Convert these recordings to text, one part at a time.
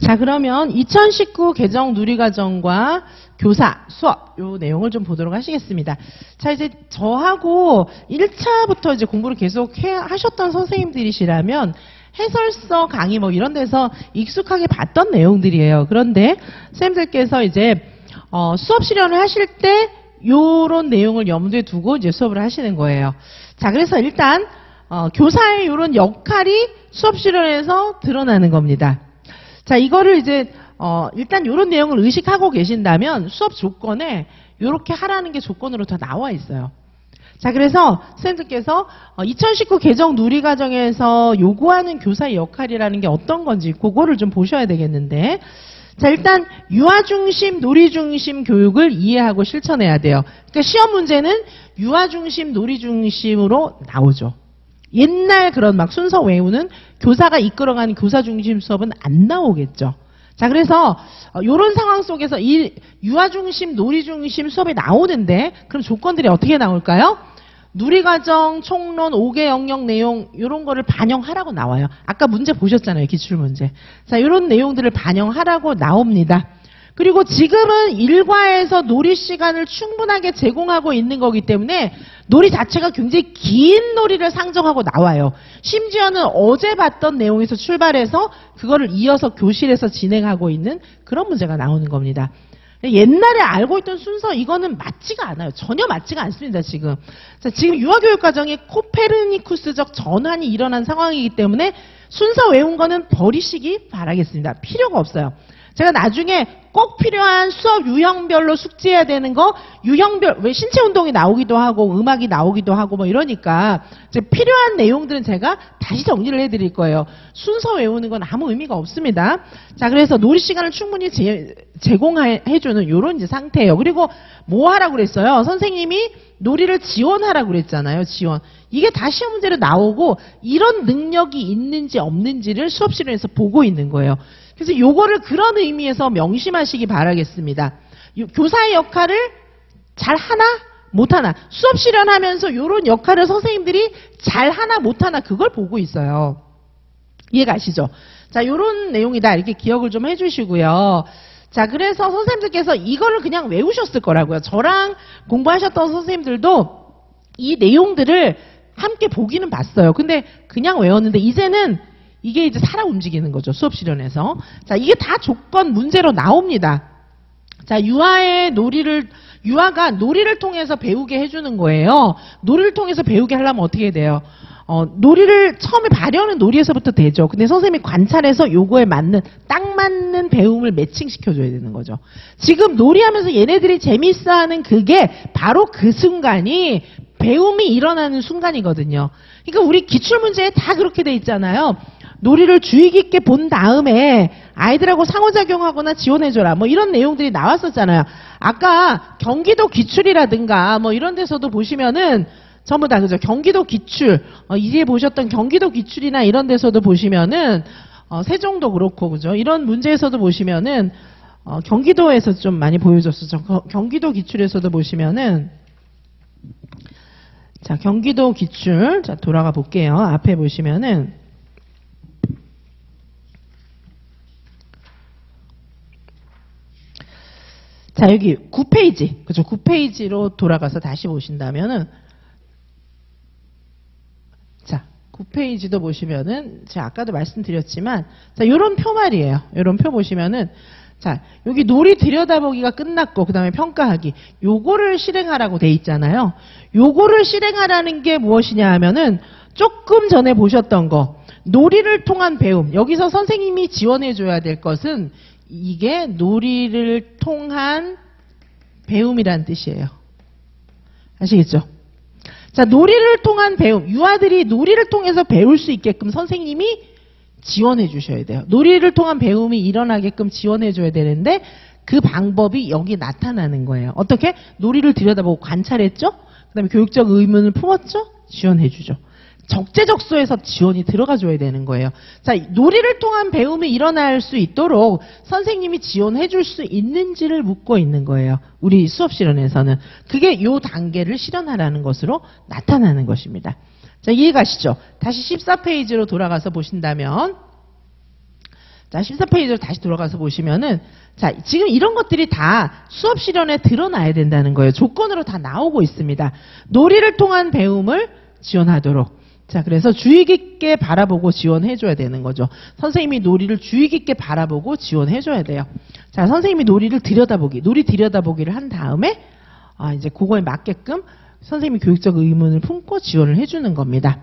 자, 그러면 2019 개정 누리과정과 교사, 수업 요 내용을 좀 보도록 하시겠습니다. 자, 이제 저하고 1차부터 이제 공부를 계속 하셨던 선생님들이시라면 해설서 강의 뭐 이런 데서 익숙하게 봤던 내용들이에요. 그런데 선생님들께서 이제 수업 실현을 하실 때 요런 내용을 염두에 두고 이제 수업을 하시는 거예요. 자, 그래서 일단 교사의 요런 역할이 수업 실현에서 드러나는 겁니다. 자, 이거를 이제 일단 요런 내용을 의식하고 계신다면 수업 조건에 요렇게 하라는 게 조건으로 다 나와 있어요. 자, 그래서 선생님들께서 2019 개정 누리과정에서 요구하는 교사의 역할이라는 게 어떤 건지 그거를 좀 보셔야 되겠는데, 자, 일단 유아중심, 놀이중심 교육을 이해하고 실천해야 돼요. 그러니까 시험 문제는 유아중심, 놀이중심으로 나오죠. 옛날 그런 막 순서 외우는 교사가 이끌어가는 교사중심 수업은 안 나오겠죠. 자, 그래서 이런 상황 속에서 이 유아중심, 놀이중심 수업이 나오는데 그럼 조건들이 어떻게 나올까요? 누리과정, 총론, 5개 영역 내용 이런 거를 반영하라고 나와요. 아까 문제 보셨잖아요. 기출문제. 자, 이런 내용들을 반영하라고 나옵니다. 그리고 지금은 일과에서 놀이 시간을 충분하게 제공하고 있는 거기 때문에 놀이 자체가 굉장히 긴 놀이를 상정하고 나와요. 심지어는 어제 봤던 내용에서 출발해서 그거를 이어서 교실에서 진행하고 있는 그런 문제가 나오는 겁니다. 옛날에 알고 있던 순서 이거는 맞지가 않아요. 전혀 맞지가 않습니다. 지금. 자, 지금 유아교육과정에 코페르니쿠스적 전환이 일어난 상황이기 때문에 순서 외운 거는 버리시기 바라겠습니다. 필요가 없어요. 제가 나중에 꼭 필요한 수업 유형별로 숙지해야 되는 거, 유형별, 왜 신체 운동이 나오기도 하고, 음악이 나오기도 하고, 뭐 이러니까, 이제 필요한 내용들은 제가 다시 정리를 해드릴 거예요. 순서 외우는 건 아무 의미가 없습니다. 자, 그래서 놀이 시간을 충분히 제공해주는 이런 이제 상태예요. 그리고 뭐 하라고 그랬어요? 선생님이 놀이를 지원하라고 그랬잖아요. 지원. 이게 다 시험 문제로 나오고, 이런 능력이 있는지 없는지를 수업 실현에서 보고 있는 거예요. 그래서 요거를 그런 의미에서 명심하시기 바라겠습니다. 교사의 역할을 잘 하나 못하나, 수업 실현하면서 요런 역할을 선생님들이 잘 하나 못하나 그걸 보고 있어요. 이해가시죠? 자, 요런 내용이다 이렇게 기억을 좀 해주시고요. 자, 그래서 선생님들께서 이거를 그냥 외우셨을 거라고요. 저랑 공부하셨던 선생님들도 이 내용들을 함께 보기는 봤어요. 근데 그냥 외웠는데 이제는 이게 이제 살아 움직이는 거죠. 수업 실현에서. 자, 이게 다 조건 문제로 나옵니다. 자, 유아가 놀이를 통해서 배우게 해주는 거예요. 놀이를 통해서 배우게 하려면 어떻게 돼요? 놀이를 처음에 발현은 놀이에서부터 되죠. 근데 선생님이 관찰해서 요거에 맞는, 딱 맞는 배움을 매칭시켜줘야 되는 거죠. 지금 놀이하면서 얘네들이 재밌어하는 그게 바로 그 순간이 배움이 일어나는 순간이거든요. 그러니까 우리 기출문제에 다 그렇게 돼 있잖아요. 놀이를 주의 깊게 본 다음에 아이들하고 상호작용하거나 지원해줘라. 뭐 이런 내용들이 나왔었잖아요. 아까 경기도 기출이라든가 뭐 이런 데서도 보시면은 전부 다 그죠. 경기도 기출. 이제 보셨던 경기도 기출이나 이런 데서도 보시면은 세종도 그렇고 그죠. 이런 문제에서도 보시면은 경기도에서 좀 많이 보여줬었죠. 경기도 기출에서도 보시면은 자, 경기도 기출. 자, 돌아가 볼게요. 앞에 보시면은 자, 여기 9페이지. 그죠? 9페이지로 돌아가서 다시 보신다면은 자, 9페이지도 보시면은 제가 아까도 말씀드렸지만 자, 요런 표 말이에요. 요런 표 보시면은 자, 여기 놀이 들여다보기가 끝났고 그다음에 평가하기. 요거를 실행하라고 돼 있잖아요. 요거를 실행하라는 게 무엇이냐 하면은 조금 전에 보셨던 거. 놀이를 통한 배움. 여기서 선생님이 지원해 줘야 될 것은 이게 놀이를 통한 배움이란 뜻이에요. 아시겠죠? 자, 놀이를 통한 배움. 유아들이 놀이를 통해서 배울 수 있게끔 선생님이 지원해 주셔야 돼요. 놀이를 통한 배움이 일어나게끔 지원해 줘야 되는데 그 방법이 여기 나타나는 거예요. 어떻게? 놀이를 들여다보고 관찰했죠? 그 다음에 교육적 의문을 품었죠? 지원해 주죠. 적재적소에서 지원이 들어가줘야 되는 거예요. 자, 놀이를 통한 배움이 일어날 수 있도록 선생님이 지원해 줄 수 있는지를 묻고 있는 거예요. 우리 수업 실현에서는. 그게 요 단계를 실현하라는 것으로 나타나는 것입니다. 자, 이해가시죠? 다시 14페이지로 돌아가서 보신다면 자, 14페이지로 다시 돌아가서 보시면은, 자, 지금 이런 것들이 다 수업 실현에 드러나야 된다는 거예요. 조건으로 다 나오고 있습니다. 놀이를 통한 배움을 지원하도록. 자, 그래서 주의 깊게 바라보고 지원해줘야 되는 거죠. 선생님이 놀이를 주의 깊게 바라보고 지원해줘야 돼요. 자, 선생님이 놀이 들여다보기를 한 다음에, 이제 그거에 맞게끔 선생님이 교육적 의문을 품고 지원을 해주는 겁니다.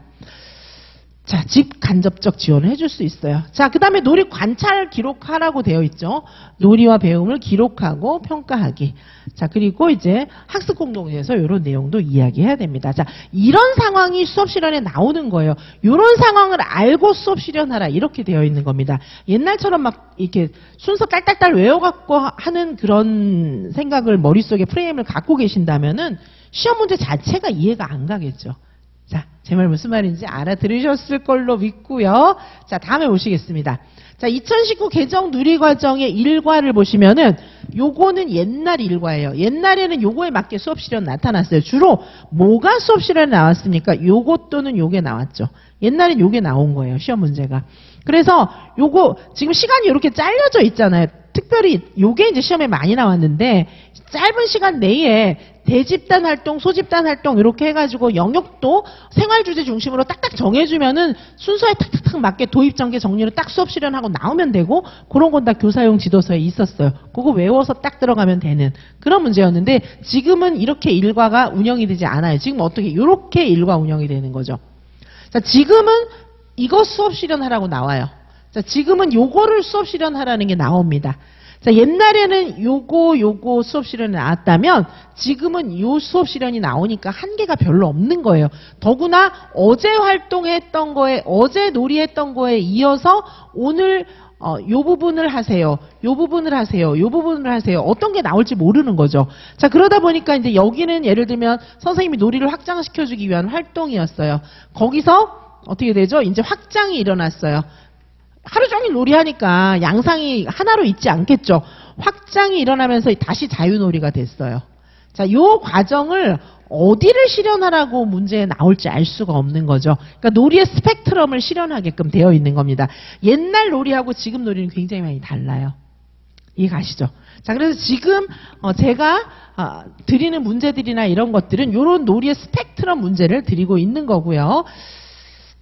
자, 직간접적 지원을 해줄 수 있어요. 자, 그 다음에 놀이 관찰 기록하라고 되어 있죠. 놀이와 배움을 기록하고 평가하기. 자, 그리고 이제 학습 공동체에서 이런 내용도 이야기해야 됩니다. 자, 이런 상황이 수업 실현에 나오는 거예요. 이런 상황을 알고 수업 실현하라 이렇게 되어 있는 겁니다. 옛날처럼 막 이렇게 순서 딸딸딸 외워갖고 하는 그런 생각을 머릿속에 프레임을 갖고 계신다면은 시험 문제 자체가 이해가 안 가겠죠. 자, 제 말 무슨 말인지 알아들으셨을 걸로 믿고요. 자, 다음에 보시겠습니다. 자, 2019 개정 누리과정의 일과를 보시면은 요거는 옛날 일과예요. 옛날에는 요거에 맞게 수업 실현 나타났어요. 주로 뭐가 수업 실현에 나왔습니까? 요거 또는 요게 나왔죠. 옛날엔 요게 나온 거예요. 시험 문제가. 그래서 요거 지금 시간이 이렇게 잘려져 있잖아요. 특별히 요게 이제 시험에 많이 나왔는데 짧은 시간 내에 대집단 활동, 소집단 활동 이렇게 해가지고 영역도 생활주제 중심으로 딱딱 정해주면은 순서에 탁탁탁 맞게 도입 전개 정리로 딱 수업 실현하고 나오면 되고 그런 건 다 교사용 지도서에 있었어요. 그거 외워서 딱 들어가면 되는 그런 문제였는데 지금은 이렇게 일과가 운영이 되지 않아요. 지금 어떻게 이렇게 일과 운영이 되는 거죠. 자, 지금은 이거 수업 실현하라고 나와요. 자, 지금은 요거를 수업 실현하라는 게 나옵니다. 자, 옛날에는 요거 수업 실현이 나왔다면 지금은 요 수업 실현이 나오니까 한계가 별로 없는 거예요. 더구나 어제 활동했던 거에, 어제 놀이했던 거에 이어서 오늘 요 부분을 하세요. 요 부분을 하세요. 요 부분을 하세요. 어떤 게 나올지 모르는 거죠. 자, 그러다 보니까 이제 여기는 예를 들면 선생님이 놀이를 확장시켜주기 위한 활동이었어요. 거기서 어떻게 되죠? 이제 확장이 일어났어요. 하루 종일 놀이하니까 양상이 하나로 있지 않겠죠. 확장이 일어나면서 다시 자유놀이가 됐어요. 자, 요 과정을 어디를 실현하라고 문제에 나올지 알 수가 없는 거죠. 그러니까 놀이의 스펙트럼을 실현하게끔 되어 있는 겁니다. 옛날 놀이하고 지금 놀이는 굉장히 많이 달라요. 이해 가시죠? 자, 그래서 지금 제가 드리는 문제들이나 이런 것들은 요런 놀이의 스펙트럼 문제를 드리고 있는 거고요.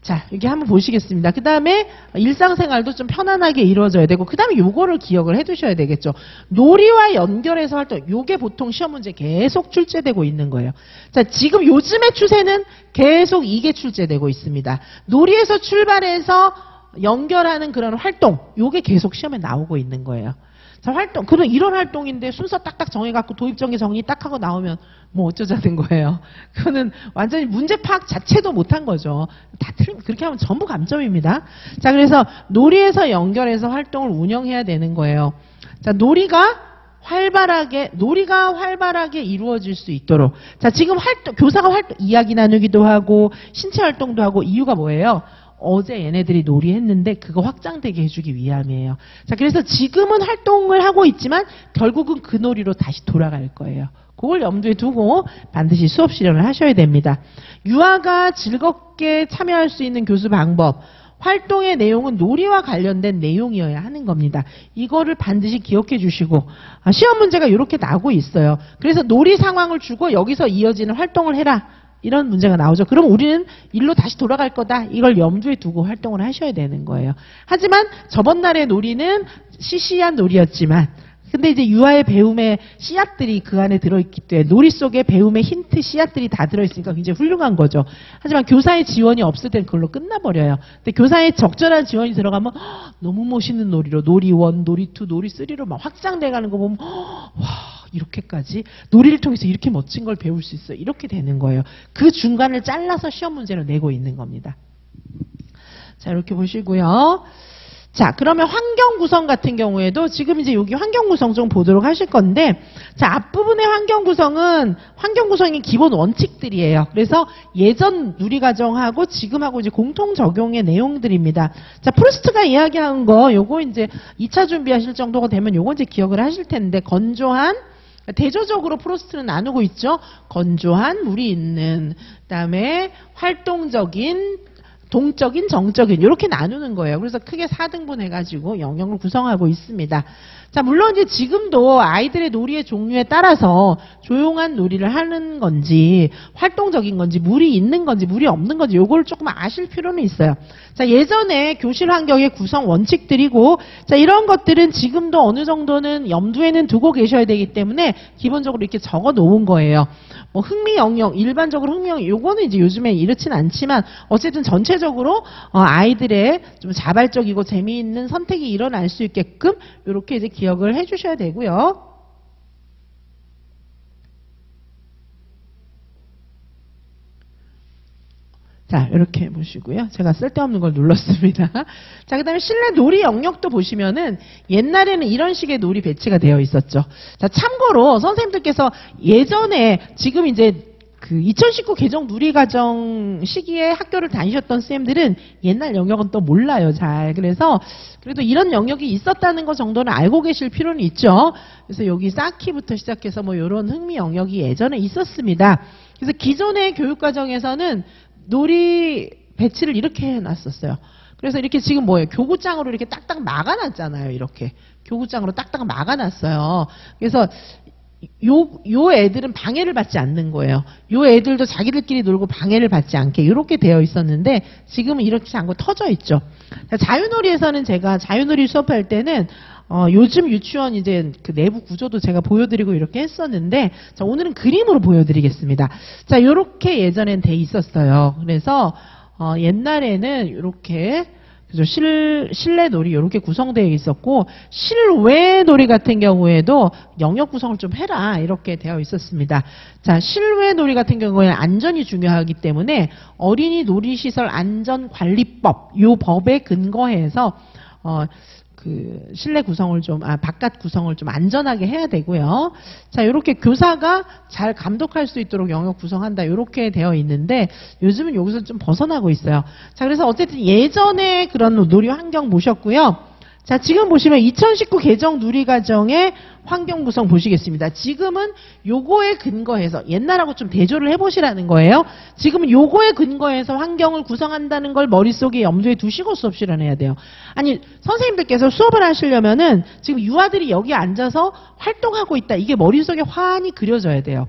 자, 이렇게 한번 보시겠습니다. 그 다음에 일상생활도 좀 편안하게 이루어져야 되고 그 다음에 요거를 기억을 해두셔야 되겠죠. 놀이와 연결해서 활동, 요게 보통 시험 문제 계속 출제되고 있는 거예요. 자, 지금 요즘의 추세는 계속 이게 출제되고 있습니다. 놀이에서 출발해서 연결하는 그런 활동, 요게 계속 시험에 나오고 있는 거예요. 자, 활동, 그럼 이런 활동인데 순서 딱딱 정해갖고 도입정리 정리 딱 하고 나오면 뭐 어쩌자는 거예요. 그거는 완전히 문제 파악 자체도 못한 거죠. 다 그렇게 하면 전부 감점입니다. 자, 그래서 놀이에서 연결해서 활동을 운영해야 되는 거예요. 자, 놀이가 활발하게 이루어질 수 있도록. 자, 지금 교사가 이야기 나누기도 하고 신체 활동도 하고 이유가 뭐예요? 어제 얘네들이 놀이했는데 그거 확장되게 해주기 위함이에요. 자, 그래서 지금은 활동을 하고 있지만 결국은 그 놀이로 다시 돌아갈 거예요. 그걸 염두에 두고 반드시 수업 실현을 하셔야 됩니다. 유아가 즐겁게 참여할 수 있는 교수 방법. 활동의 내용은 놀이와 관련된 내용이어야 하는 겁니다. 이거를 반드시 기억해 주시고 시험 문제가 이렇게 나오고 있어요. 그래서 놀이 상황을 주고 여기서 이어지는 활동을 해라. 이런 문제가 나오죠. 그럼 우리는 일로 다시 돌아갈 거다. 이걸 염두에 두고 활동을 하셔야 되는 거예요. 하지만 저번 날의 놀이는 시시한 놀이였지만 근데 이제 유아의 배움의 씨앗들이 그 안에 들어있기 때문에 놀이 속에 배움의 힌트 씨앗들이 다 들어있으니까 굉장히 훌륭한 거죠. 하지만 교사의 지원이 없을 땐 그걸로 끝나버려요. 근데 교사의 적절한 지원이 들어가면 너무 멋있는 놀이로 놀이 1, 놀이 2, 놀이 3로 막 확장돼가는 거 보면 와 이렇게까지 놀이를 통해서 이렇게 멋진 걸 배울 수 있어요. 이렇게 되는 거예요. 그 중간을 잘라서 시험 문제로 내고 있는 겁니다. 자, 이렇게 보시고요. 자, 그러면 환경 구성 같은 경우에도 지금 이제 여기 환경 구성 좀 보도록 하실 건데, 자, 앞부분의 환경 구성의 기본 원칙들이에요. 그래서 예전 누리과정하고 지금하고 이제 공통 적용의 내용들입니다. 자, 프루스트가 이야기한 거, 요거 이제 2차 준비하실 정도가 되면 요거 이제 기억을 하실 텐데, 건조한, 대조적으로 프루스트는 나누고 있죠. 건조한, 물이 있는, 그다음에 활동적인, 동적인, 정적인 이렇게 나누는 거예요. 그래서 크게 4등분 해가지고 영역을 구성하고 있습니다. 자, 물론 이제 지금도 아이들의 놀이의 종류에 따라서 조용한 놀이를 하는 건지 활동적인 건지 물이 있는 건지 물이 없는 건지 요걸 조금 아실 필요는 있어요. 자, 예전에 교실 환경의 구성 원칙들이고 자, 이런 것들은 지금도 어느 정도는 염두에는 두고 계셔야 되기 때문에 기본적으로 이렇게 적어 놓은 거예요. 뭐 흥미 영역, 일반적으로 흥미 영역 요거는 이제 요즘에 이렇진 않지만 어쨌든 전체적으로 아이들의 좀 자발적이고 재미있는 선택이 일어날 수 있게끔 이렇게 이제 기억을 해 주셔야 되고요. 자, 이렇게 보시고요. 제가 쓸데없는 걸 눌렀습니다. 자, 그 다음에 실내 놀이 영역도 보시면은 옛날에는 이런 식의 놀이 배치가 되어 있었죠. 자, 참고로 선생님들께서 예전에 지금 이제 그 2019 개정 누리과정 시기에 학교를 다니셨던 쌤들은 옛날 영역은 또 몰라요, 잘. 그래서 그래도 이런 영역이 있었다는 것 정도는 알고 계실 필요는 있죠. 그래서 여기 쌓기부터 시작해서 뭐 이런 흥미 영역이 예전에 있었습니다. 그래서 기존의 교육과정에서는 놀이 배치를 이렇게 해놨었어요. 그래서 이렇게 지금 뭐예요? 교구장으로 이렇게 딱딱 막아놨잖아요. 이렇게 교구장으로 딱딱 막아놨어요. 그래서 요 애들은 방해를 받지 않는 거예요. 요 애들도 자기들끼리 놀고 방해를 받지 않게 이렇게 되어 있었는데 지금은 이렇게 않고 터져 있죠. 자유놀이에서는 제가 자유놀이 수업할 때는 요즘 유치원 이제 그 내부 구조도 제가 보여드리고 이렇게 했었는데 자, 오늘은 그림으로 보여드리겠습니다. 자, 요렇게 예전엔 돼 있었어요. 그래서 옛날에는 이렇게 그죠? 실내 놀이 이렇게 구성되어 있었고 실외 놀이 같은 경우에도 영역 구성을 좀 해라 이렇게 되어 있었습니다. 자, 실외 놀이 같은 경우에는 안전이 중요하기 때문에 어린이 놀이시설 안전관리법 요 법에 근거해서 그 실내 구성을 좀 바깥 구성을 좀 안전하게 해야 되고요. 자, 이렇게 교사가 잘 감독할 수 있도록 영역 구성한다. 이렇게 되어 있는데 요즘은 여기서 좀 벗어나고 있어요. 자, 그래서 어쨌든 예전에 그런 놀이 환경 보셨고요. 자, 지금 보시면 2019 개정 누리과정의 환경 구성 보시겠습니다. 지금은 요거에 근거해서 옛날하고 좀 대조를 해보시라는 거예요. 지금은 요거에 근거해서 환경을 구성한다는 걸 머릿속에 염두에 두시고 수업 실현해야 돼요. 아니, 선생님들께서 수업을 하시려면은 지금 유아들이 여기 앉아서 활동하고 있다. 이게 머릿속에 환히 그려져야 돼요.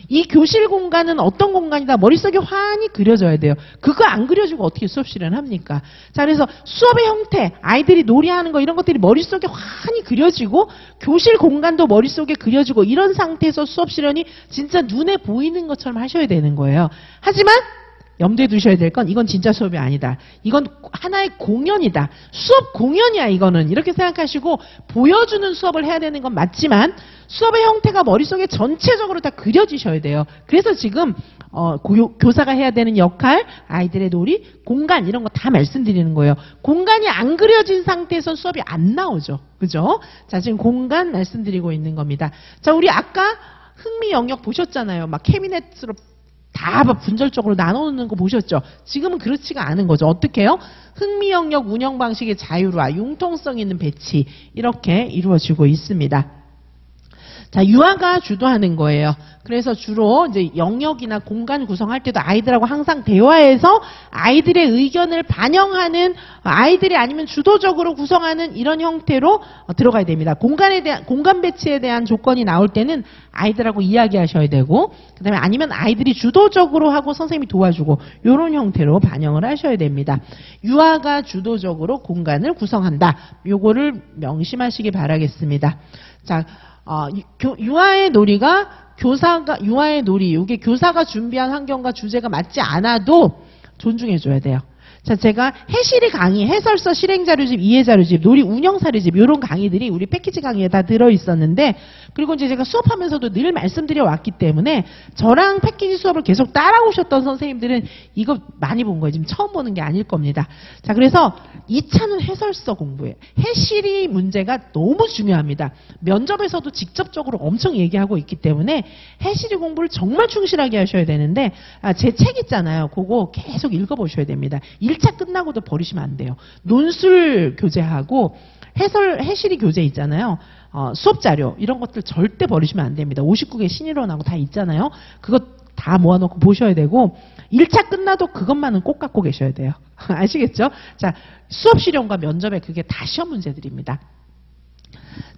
이 교실 공간은 어떤 공간이다 머릿속에 환히 그려져야 돼요. 그거 안 그려지고 어떻게 수업 실현합니까? 자, 그래서 수업의 형태, 아이들이 놀이하는 거 이런 것들이 머릿속에 환히 그려지고 교실 공간도 머릿속에 그려지고 이런 상태에서 수업 실현이 진짜 눈에 보이는 것처럼 하셔야 되는 거예요. 하지만 염두에 두셔야 될 건 이건 진짜 수업이 아니다. 이건 하나의 공연이다. 수업 공연이야 이거는. 이렇게 생각하시고 보여주는 수업을 해야 되는 건 맞지만 수업의 형태가 머릿속에 전체적으로 다 그려지셔야 돼요. 그래서 지금 교사가 해야 되는 역할, 아이들의 놀이, 공간 이런 거 다 말씀드리는 거예요. 공간이 안 그려진 상태에서 수업이 안 나오죠. 그죠? 자, 지금 공간 말씀드리고 있는 겁니다. 자, 우리 아까 흥미 영역 보셨잖아요. 막 캐비넷으로 다 분절적으로 나눠놓는 거 보셨죠? 지금은 그렇지가 않은 거죠. 어떻게 해요? 흥미 영역 운영 방식의 자유화, 융통성 있는 배치 이렇게 이루어지고 있습니다. 자, 유아가 주도하는 거예요. 그래서 주로 이제 영역이나 공간 구성할 때도 아이들하고 항상 대화해서 아이들의 의견을 반영하는 아이들이 아니면 주도적으로 구성하는 이런 형태로 들어가야 됩니다. 공간 배치에 대한 조건이 나올 때는 아이들하고 이야기하셔야 되고 그다음에 아니면 아이들이 주도적으로 하고 선생님이 도와주고 이런 형태로 반영을 하셔야 됩니다. 유아가 주도적으로 공간을 구성한다. 요거를 명심하시기 바라겠습니다. 자, 유아의 놀이가 유아의 놀이, 이게 교사가 준비한 환경과 주제가 맞지 않아도 존중해줘야 돼요. 자, 제가 해실이 강의, 해설서, 실행자료집, 이해자료집, 놀이 운영사료집 이런 강의들이 우리 패키지 강의에 다 들어있었는데 그리고 이제 제가 수업하면서도 늘 말씀드려 왔기 때문에 저랑 패키지 수업을 계속 따라오셨던 선생님들은 이거 많이 본 거예요. 지금 처음 보는 게 아닐 겁니다. 자, 그래서 2차는 해설서 공부예요. 해실이 문제가 너무 중요합니다. 면접에서도 직접적으로 엄청 얘기하고 있기 때문에 해실이 공부를 정말 충실하게 하셔야 되는데 제 책 있잖아요. 그거 계속 읽어보셔야 됩니다. 1차 끝나고도 버리시면 안 돼요. 논술 교재하고 해실이 교재 있잖아요. 수업 자료 이런 것들 절대 버리시면 안 됩니다. 59개 신일원하고 다 있잖아요. 그거 다 다 모아놓고 보셔야 되고 1차 끝나도 그것만은 꼭 갖고 계셔야 돼요. 아시겠죠? 자, 수업 실용과 면접에 그게 다 시험 문제들입니다.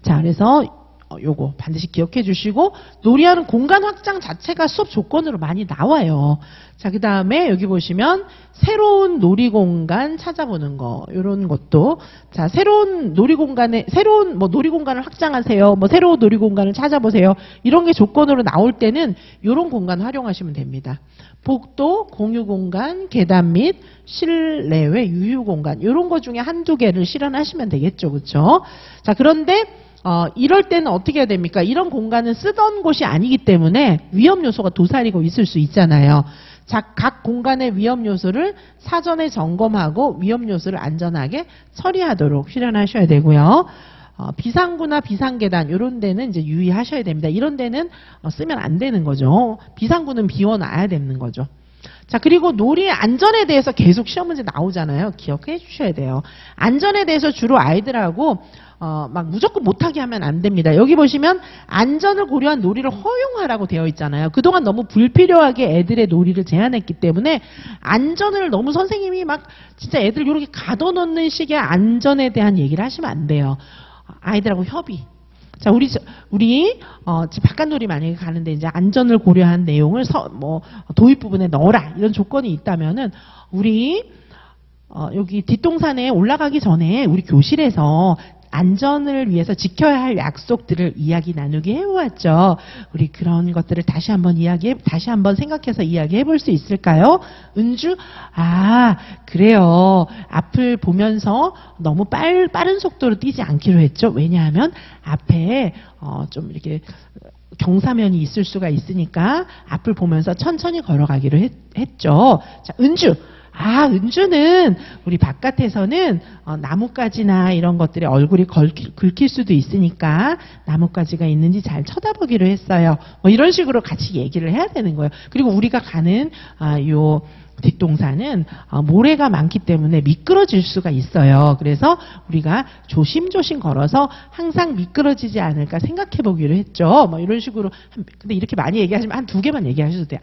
자, 그래서 요거 반드시 기억해 주시고 놀이하는 공간 확장 자체가 수업 조건으로 많이 나와요. 자, 그 다음에 여기 보시면 새로운 놀이공간 찾아보는 거 이런 것도 자 새로운 놀이공간에 새로운 뭐 놀이공간을 확장하세요. 뭐 새로운 놀이공간을 찾아보세요. 이런 게 조건으로 나올 때는 이런 공간 활용하시면 됩니다. 복도, 공유공간, 계단 및 실내외 유휴공간 이런 거 중에 한두 개를 실현하시면 되겠죠. 그렇죠? 자, 그런데 이럴 때는 어떻게 해야 됩니까? 이런 공간은 쓰던 곳이 아니기 때문에 위험 요소가 도사리고 있을 수 있잖아요. 자, 각 공간의 위험 요소를 사전에 점검하고 위험 요소를 안전하게 처리하도록 실현하셔야 되고요. 비상구나 비상계단 이런 데는 이제 유의하셔야 됩니다. 이런 데는 쓰면 안 되는 거죠. 비상구는 비워놔야 되는 거죠. 자, 그리고 놀이의 안전에 대해서 계속 시험 문제 나오잖아요. 기억해 주셔야 돼요. 안전에 대해서 주로 아이들하고 막 무조건 못하게 하면 안 됩니다. 여기 보시면 안전을 고려한 놀이를 허용하라고 되어 있잖아요. 그동안 너무 불필요하게 애들의 놀이를 제한했기 때문에 안전을 너무 선생님이 막 진짜 애들 이렇게 가둬놓는 식의 안전에 대한 얘기를 하시면 안 돼요. 아이들하고 협의. 자, 우리 지금 바깥놀이 만약에 가는데 이제 안전을 고려한 내용을 도입 부분에 넣어라 이런 조건이 있다면은 우리 여기 뒷동산에 올라가기 전에 우리 교실에서 안전을 위해서 지켜야 할 약속들을 이야기 나누게 해보았죠. 우리 그런 것들을 다시 한번 생각해서 이야기해 볼 수 있을까요? 은주, 그래요. 앞을 보면서 너무 빠른 속도로 뛰지 않기로 했죠. 왜냐하면 앞에 좀 이렇게 경사면이 있을 수가 있으니까 앞을 보면서 천천히 걸어가기로 했죠. 자, 은주. 은주는 우리 바깥에서는 나뭇가지나 이런 것들에 얼굴이 긁힐 수도 있으니까 나뭇가지가 있는지 잘 쳐다보기로 했어요. 뭐 이런 식으로 같이 얘기를 해야 되는 거예요. 그리고 우리가 가는 요 뒷동산은 모래가 많기 때문에 미끄러질 수가 있어요. 그래서 우리가 조심조심 걸어서 항상 미끄러지지 않을까 생각해 보기로 했죠. 뭐 이런 식으로. 근데 이렇게 많이 얘기하시면 한 2개만 얘기하셔도 돼요.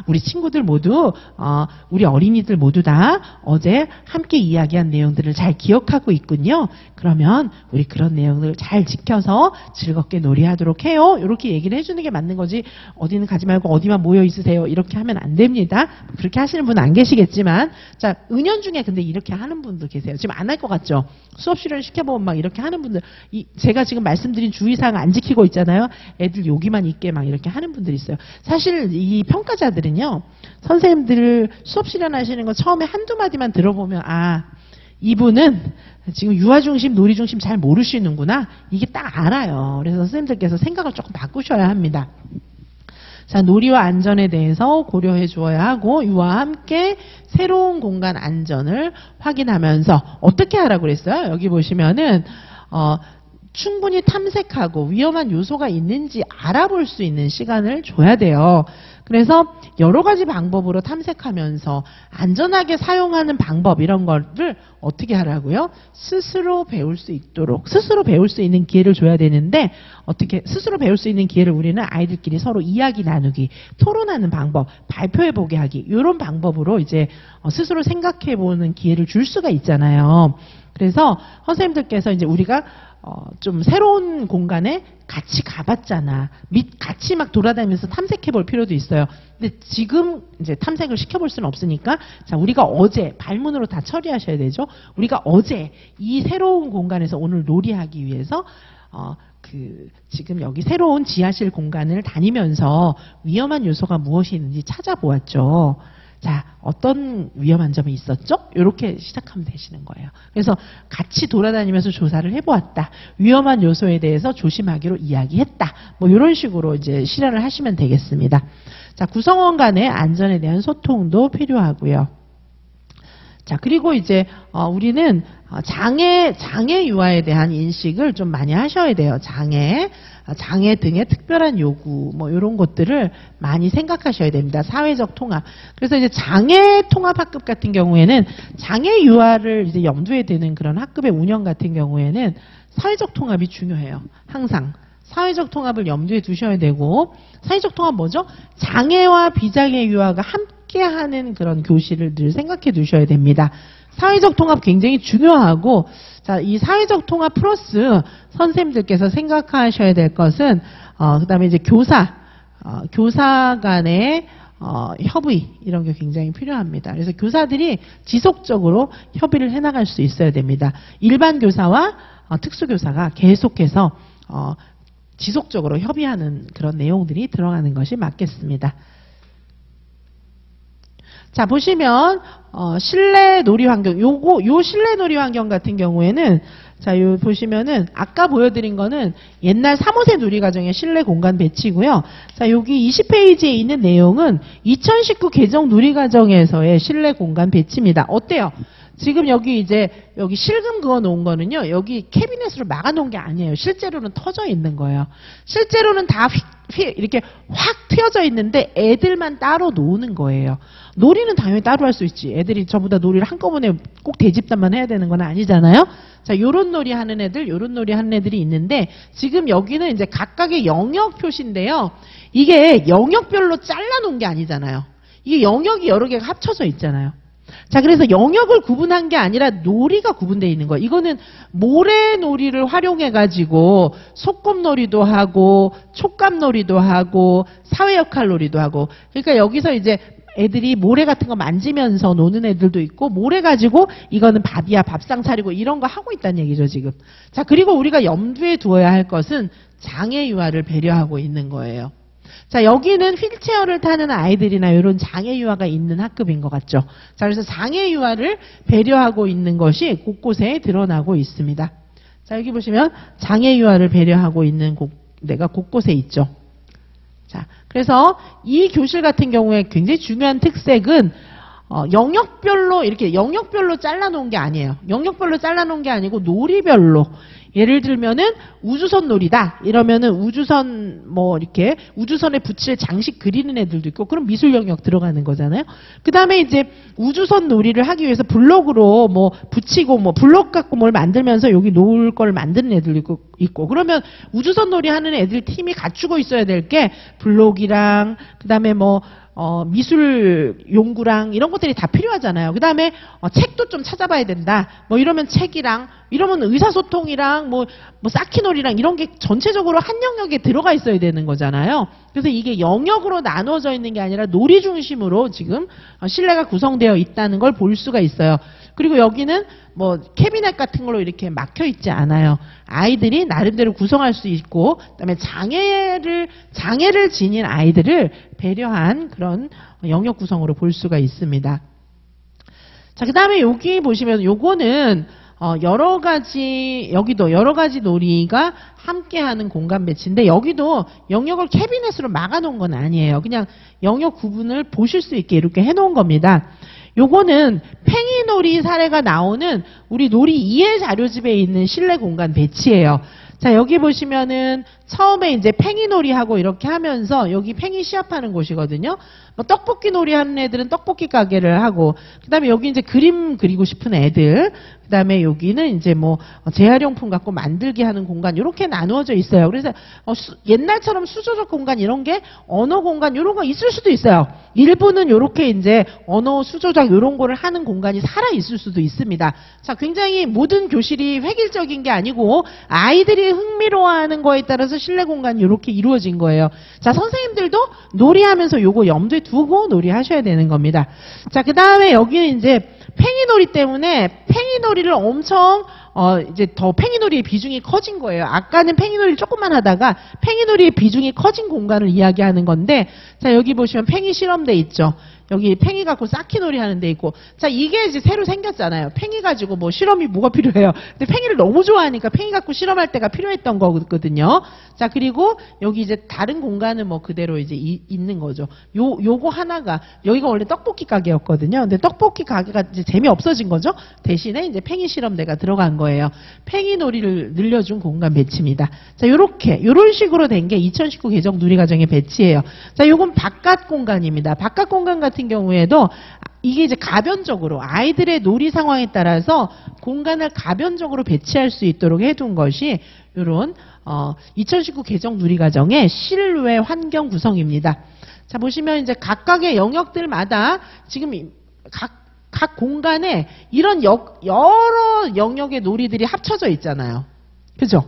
우리 친구들 모두 우리 어린이들 모두 다 어제 함께 이야기한 내용들을 잘 기억하고 있군요. 그러면 우리 그런 내용들을 잘 지켜서 즐겁게 놀이하도록 해요. 이렇게 얘기를 해주는 게 맞는 거지. 어디는 가지 말고 어디만 모여 있으세요. 이렇게 하면 안 됩니다. 그렇게 하시는 분 안 계시겠지만, 자, 은연중에 근데 이렇게 하는 분도 계세요. 지금 안 할 것 같죠? 수업 실현 시켜보면 막 이렇게 하는 분들, 제가 지금 말씀드린 주의사항 안 지키고 있잖아요. 애들 여기만 있게 막 이렇게 하는 분들이 있어요. 사실 이 평가자들은요, 선생님들 수업 실현하시는 거 처음에 한두 마디만 들어보면, 이분은 지금 유아 중심, 놀이 중심 잘 모르시는구나. 이게 딱 알아요. 그래서 선생님들께서 생각을 조금 바꾸셔야 합니다. 자, 놀이와 안전에 대해서 고려해 주어야 하고 이와 함께 새로운 공간 안전을 확인하면서 어떻게 하라고 그랬어요? 여기 보시면은 충분히 탐색하고 위험한 요소가 있는지 알아볼 수 있는 시간을 줘야 돼요. 그래서 여러 가지 방법으로 탐색하면서 안전하게 사용하는 방법 이런 거를 어떻게 하라고요? 스스로 배울 수 있도록 스스로 배울 수 있는 기회를 줘야 되는데 어떻게 스스로 배울 수 있는 기회를 우리는 아이들끼리 서로 이야기 나누기, 토론하는 방법, 발표해 보게 하기 이런 방법으로 이제 스스로 생각해 보는 기회를 줄 수가 있잖아요. 그래서 선생님들께서 이제 우리가 좀 새로운 공간에 같이 가봤잖아. 같이 막 돌아다니면서 탐색해 볼 필요도 있어요. 근데 지금 이제 탐색을 시켜볼 수는 없으니까, 자, 우리가 어제, 발문으로 다 처리하셔야 되죠. 우리가 어제 이 새로운 공간에서 오늘 놀이하기 위해서, 지금 여기 새로운 지하실 공간을 다니면서 위험한 요소가 무엇이 있는지 찾아보았죠. 자, 어떤 위험한 점이 있었죠? 이렇게 시작하면 되시는 거예요. 그래서 같이 돌아다니면서 조사를 해보았다. 위험한 요소에 대해서 조심하기로 이야기했다. 뭐 이런 식으로 이제 실현을 하시면 되겠습니다. 자, 구성원 간의 안전에 대한 소통도 필요하고요. 자, 그리고 이제 우리는 장애 유아에 대한 인식을 좀 많이 하셔야 돼요. 장애 등의 특별한 요구, 뭐 이런 것들을 많이 생각하셔야 됩니다. 사회적 통합. 그래서 이제 장애 통합 학급 같은 경우에는 장애 유아를 이제 염두에 두는 그런 학급의 운영 같은 경우에는 사회적 통합이 중요해요. 항상. 사회적 통합을 염두에 두셔야 되고, 사회적 통합 뭐죠? 장애와 비장애 유아가 함께하는 그런 교실을 늘 생각해 두셔야 됩니다. 사회적 통합 굉장히 중요하고, 자, 이 사회적 통합 플러스 선생님들께서 생각하셔야 될 것은, 그 다음에 이제 교사 간의 협의, 이런 게 굉장히 필요합니다. 그래서 교사들이 지속적으로 협의를 해나갈 수 있어야 됩니다. 일반 교사와 특수교사가 계속해서 지속적으로 협의하는 그런 내용들이 들어가는 것이 맞겠습니다. 자, 보시면 실내 놀이 환경, 요 실내 놀이 환경 같은 경우에는, 자, 요 보시면은 아까 보여드린 거는 옛날 3호세 누리과정의 실내 공간 배치고요. 자, 여기 20페이지에 있는 내용은 2019 개정 누리과정에서의 실내 공간 배치입니다. 어때요? 지금 여기 실금 그어 놓은 거는요, 여기 캐비넷으로 막아 놓은 게 아니에요. 실제로는 터져 있는 거예요. 실제로는 다 이렇게 확 트여져 있는데 애들만 따로 노는 거예요. 놀이는 당연히 따로 할 수 있지. 애들이 전부 다 놀이를 한꺼번에 꼭 대집단만 해야 되는 건 아니잖아요. 자, 요런 놀이 하는 애들, 요런 놀이 하는 애들이 있는데, 지금 여기는 이제 각각의 영역 표시인데요. 이게 영역별로 잘라 놓은 게 아니잖아요. 이게 영역이 여러 개가 합쳐져 있잖아요. 자, 그래서 영역을 구분한 게 아니라 놀이가 구분되어 있는 거예요. 이거는 모래놀이를 활용해가지고 소꿉놀이도 하고 촉감놀이도 하고 사회역할놀이도 하고, 그러니까 여기서 이제 애들이 모래 같은 거 만지면서 노는 애들도 있고, 모래 가지고 이거는 밥이야, 밥상 차리고 이런 거 하고 있다는 얘기죠, 지금. 자, 그리고 우리가 염두에 두어야 할 것은 장애 유아를 배려하고 있는 거예요. 자, 여기는 휠체어를 타는 아이들이나 이런 장애 유아가 있는 학급인 것 같죠. 자, 그래서 장애 유아를 배려하고 있는 것이 곳곳에 드러나고 있습니다. 자, 여기 보시면 장애 유아를 배려하고 있는 데가 곳곳에 있죠. 자, 그래서 이 교실 같은 경우에 굉장히 중요한 특색은 영역별로 이렇게 영역별로 잘라놓은 게 아니에요. 영역별로 잘라놓은 게 아니고 놀이별로. 예를 들면은 우주선 놀이다 이러면은 우주선 이렇게 우주선에 붙일 장식 그리는 애들도 있고, 그럼 미술 영역 들어가는 거잖아요. 그 다음에 이제 우주선 놀이를 하기 위해서 블록으로 붙이고 블록 갖고 뭘 만들면서 여기 놓을 걸 만드는 애들도 있고, 그러면 우주선 놀이 하는 애들 팀이 갖추고 있어야 될 게 블록이랑 그 다음에 미술 용구랑 이런 것들이 다 필요하잖아요. 그 다음에 책도 좀 찾아봐야 된다. 이러면 책이랑, 이러면 의사소통이랑 쌓기놀이랑 이런 게 전체적으로 한 영역에 들어가 있어야 되는 거잖아요. 그래서 이게 영역으로 나눠져 있는 게 아니라 놀이 중심으로 지금 실내가 구성되어 있다는 걸 볼 수가 있어요. 그리고 여기는 캐비넷 같은 걸로 이렇게 막혀 있지 않아요. 아이들이 나름대로 구성할 수 있고, 그다음에 장애를 지닌 아이들을 배려한 그런 영역 구성으로 볼 수가 있습니다. 자, 그다음에 여기 보시면 요거는 여기도 여러 가지 놀이가 함께하는 공간 배치인데, 여기도 영역을 캐비넷으로 막아놓은 건 아니에요. 그냥 영역 구분을 보실 수 있게 이렇게 해놓은 겁니다. 요거는 팽이놀이 사례가 나오는 우리 놀이 2회 자료집에 있는 실내 공간 배치예요. 자, 여기 보시면은 처음에 이제 팽이놀이 하고 이렇게 하면서 여기 팽이 시합하는 곳이거든요. 떡볶이 놀이 하는 애들은 떡볶이 가게를 하고, 그 다음에 여기 이제 그림 그리고 싶은 애들, 그 다음에 여기는 이제 재활용품 갖고 만들기 하는 공간, 이렇게 나누어져 있어요. 그래서 옛날처럼 수조적 공간 이런 게 언어 공간 이런 거 있을 수도 있어요. 일부는 이렇게 이제 언어 수조적 이런 거를 하는 공간이 살아 있을 수도 있습니다. 자, 굉장히 모든 교실이 획일적인 게 아니고 아이들이 흥미로워하는 거에 따라서 실내 공간이 이렇게 이루어진 거예요. 자, 선생님들도 놀이하면서 요거 염두에 두고 놀이하셔야 되는 겁니다. 자, 그 다음에 여기는 이제 팽이놀이 때문에 팽이놀이를 엄청 이제 더 팽이놀이의 비중이 커진 거예요. 아까는 팽이놀이를 조금만 하다가 팽이놀이의 비중이 커진 공간을 이야기하는 건데, 자, 여기 보시면 팽이 실험대 있죠. 여기 팽이 갖고 쌓기놀이 하는 데 있고, 자, 이게 이제 새로 생겼잖아요. 팽이 가지고 실험이 뭐가 필요해요. 근데 팽이를 너무 좋아하니까 팽이 갖고 실험할 때가 필요했던 거거든요. 자, 그리고 여기 이제 다른 공간은 그대로 이제 있는 거죠. 요거 하나가, 여기가 원래 떡볶이 가게였거든요. 근데 떡볶이 가게가 이제 재미없어진 거죠. 대신에 이제 팽이 실험대가 들어간 거예요. 팽이 놀이를 늘려준 공간 배치입니다. 자, 요런 식으로 된 게 2019 개정 누리과정의 배치예요. 자, 요건 바깥 공간입니다. 바깥 공간 같은 경우에도 이게 이제 가변적으로 아이들의 놀이 상황에 따라서 공간을 가변적으로 배치할 수 있도록 해둔 것이 이런 2019 개정 누리과정의 실외 환경 구성입니다. 자, 보시면 이제 각각의 영역들마다 지금 각 공간에 이런 여러 영역의 놀이들이 합쳐져 있잖아요. 그죠?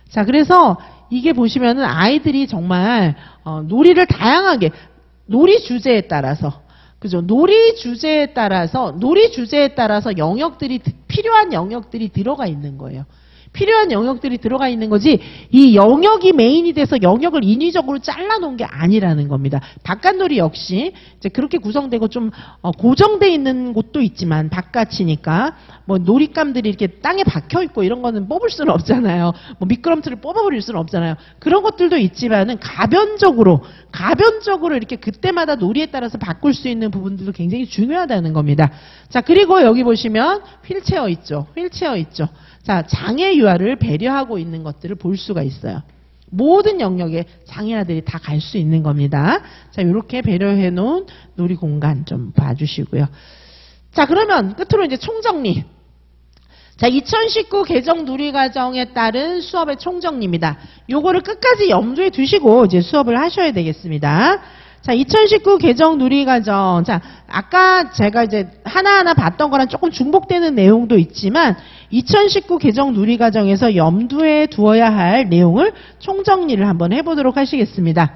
자, 그래서 이게 보시면은 아이들이 정말 놀이를 다양하게 놀이 주제에 따라서 그죠? 놀이 주제에 따라서 영역들이 필요한 영역들이 들어가 있는 거예요. 필요한 영역들이 들어가 있는 거지 이 영역이 메인이 돼서 영역을 인위적으로 잘라놓은 게 아니라는 겁니다. 바깥놀이 역시 이제 그렇게 구성되고 좀 고정돼 있는 곳도 있지만 바깥이니까 뭐 놀잇감들이 이렇게 땅에 박혀 있고 이런 거는 뽑을 수는 없잖아요. 뭐 미끄럼틀을 뽑아버릴 수는 없잖아요. 그런 것들도 있지만은 가변적으로 이렇게 그때마다 놀이에 따라서 바꿀 수 있는 부분들도 굉장히 중요하다는 겁니다. 자, 그리고 여기 보시면 휠체어 있죠. 자, 장애 유아를 배려하고 있는 것들을 볼 수가 있어요. 모든 영역에 장애아들이 다 갈 수 있는 겁니다. 자, 이렇게 배려해 놓은 놀이 공간 좀 봐주시고요. 자, 그러면 끝으로 이제 총정리. 자, 2019 개정 누리과정에 따른 수업의 총정리입니다. 요거를 끝까지 염두에 두시고 이제 수업을 하셔야 되겠습니다. 자, 2019 개정 누리과정. 자, 아까 제가 이제 하나하나 봤던 거랑 조금 중복되는 내용도 있지만 2019 개정 누리과정에서 염두에 두어야 할 내용을 총정리를 한번 해보도록 하시겠습니다.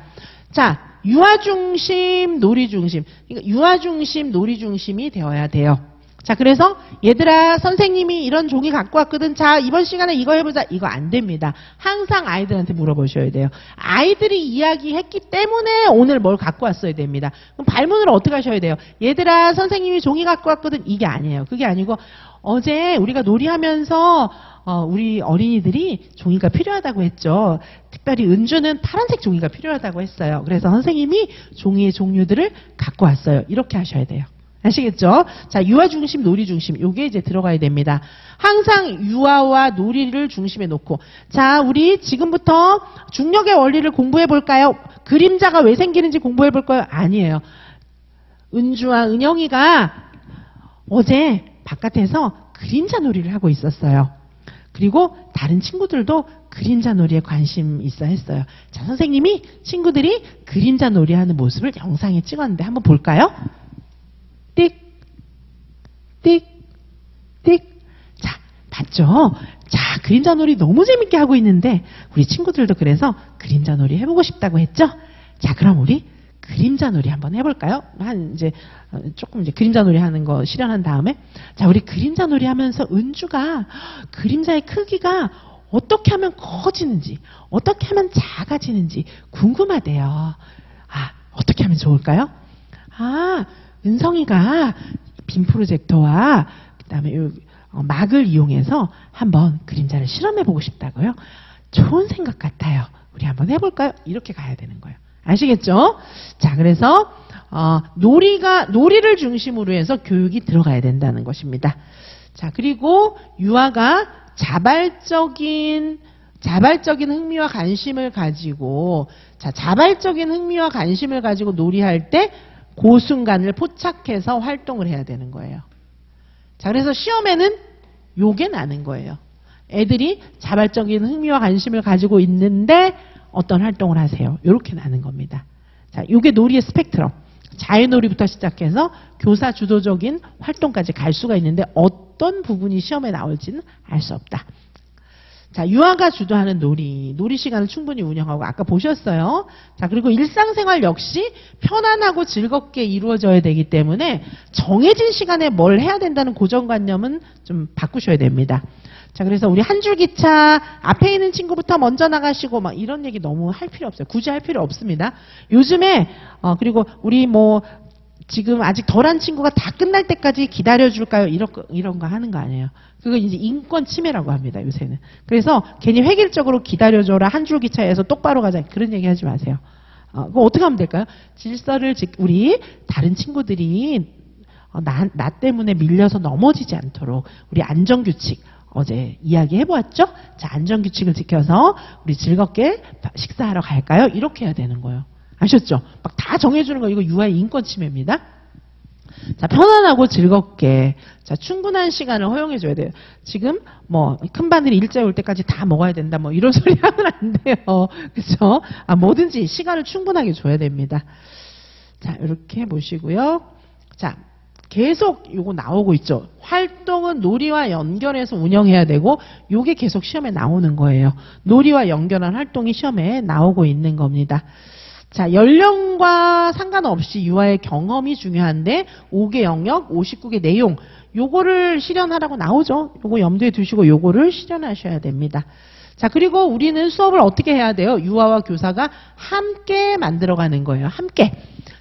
자, 유아중심, 놀이중심. 그러니까 유아중심, 놀이중심이 되어야 돼요. 자, 그래서 얘들아 선생님이 이런 종이 갖고 왔거든. 자, 이번 시간에 이거 해보자. 이거 안 됩니다. 항상 아이들한테 물어보셔야 돼요. 아이들이 이야기했기 때문에 오늘 뭘 갖고 왔어야 됩니다. 그럼 발문을 어떻게 하셔야 돼요? 얘들아 선생님이 종이 갖고 왔거든. 이게 아니에요. 그게 아니고 어제 우리가 놀이하면서 우리 어린이들이 종이가 필요하다고 했죠. 특별히 은주는 파란색 종이가 필요하다고 했어요. 그래서 선생님이 종이의 종류들을 갖고 왔어요. 이렇게 하셔야 돼요. 아시겠죠? 자, 유아 중심, 놀이 중심. 요게 이제 들어가야 됩니다. 항상 유아와 놀이를 중심에 놓고. 자, 우리 지금부터 중력의 원리를 공부해 볼까요? 그림자가 왜 생기는지 공부해 볼까요? 아니에요. 은주와 은영이가 어제 바깥에서 그림자 놀이를 하고 있었어요. 그리고 다른 친구들도 그림자 놀이에 관심 있어 했어요. 자, 선생님이 친구들이 그림자 놀이하는 모습을 영상에 찍었는데 한번 볼까요? 띡, 띡, 띡. 자, 봤죠? 자, 그림자 놀이 너무 재밌게 하고 있는데 우리 친구들도 그래서 그림자 놀이 해보고 싶다고 했죠? 자, 그럼 우리 그림자 놀이 한번 해볼까요? 조금 이제 그림자 놀이 하는 거 실현한 다음에 자, 우리 그림자 놀이 하면서 은주가 그림자의 크기가 어떻게 하면 커지는지 어떻게 하면 작아지는지 궁금하대요. 아, 어떻게 하면 좋을까요? 아, 은성이가 빔 프로젝터와 그다음에 막을 이용해서 한번 그림자를 실험해보고 싶다고요? 좋은 생각 같아요. 우리 한번 해볼까요? 이렇게 가야 되는 거예요. 아시겠죠? 자, 그래서 놀이를 중심으로 해서 교육이 들어가야 된다는 것입니다. 자, 그리고 유아가 자발적인 흥미와 관심을 가지고 놀이할 때 그 순간을 포착해서 활동을 해야 되는 거예요. 자, 그래서 시험에는 요게 나는 거예요. 애들이 자발적인 흥미와 관심을 가지고 있는데 어떤 활동을 하세요. 이렇게 나는 겁니다. 자, 요게 놀이의 스펙트럼. 자유놀이부터 시작해서 교사 주도적인 활동까지 갈 수가 있는데 어떤 부분이 시험에 나올지는 알 수 없다. 자, 유아가 주도하는 놀이 시간을 충분히 운영하고 아까 보셨어요. 자, 그리고 일상생활 역시 편안하고 즐겁게 이루어져야 되기 때문에 정해진 시간에 뭘 해야 된다는 고정관념은 좀 바꾸셔야 됩니다. 자, 그래서 우리 한 줄 기차 앞에 있는 친구부터 먼저 나가시고 막 이런 얘기 너무 할 필요 없어요. 굳이 할 필요 없습니다. 요즘에 그리고 우리 지금 아직 덜한 친구가 다 끝날 때까지 기다려줄까요? 이런 거 하는 거 아니에요. 그거 이제 인권 침해라고 합니다, 요새는. 그래서 괜히 획일적으로 기다려줘라, 한 줄 기차에서 똑바로 가자, 그런 얘기 하지 마세요. 그거 어떻게 하면 될까요? 질서를 우리 다른 친구들이 나 때문에 밀려서 넘어지지 않도록 우리 안전규칙, 어제 이야기해보았죠? 자, 안전규칙을 지켜서 우리 즐겁게 식사하러 갈까요? 이렇게 해야 되는 거예요. 아셨죠? 막 다 정해주는 거 이거 유아의 인권 침해입니다. 자, 편안하고 즐겁게. 자, 충분한 시간을 허용해 줘야 돼요. 지금 뭐 큰 바늘이 일자에 올 때까지 다 먹어야 된다. 뭐 이런 소리 하면 안 돼요. 그렇죠? 뭐든지 시간을 충분하게 줘야 됩니다. 자, 이렇게 보시고요. 자, 계속 요거 나오고 있죠. 활동은 놀이와 연결해서 운영해야 되고 요게 계속 시험에 나오는 거예요. 놀이와 연결한 활동이 시험에 나오고 있는 겁니다. 자, 연령과 상관없이 유아의 경험이 중요한데 5개 영역, 59개 내용 요거를 실현하라고 나오죠. 요거 염두에 두시고 요거를 실현하셔야 됩니다. 자, 그리고 우리는 수업을 어떻게 해야 돼요? 유아와 교사가 함께 만들어가는 거예요. 함께.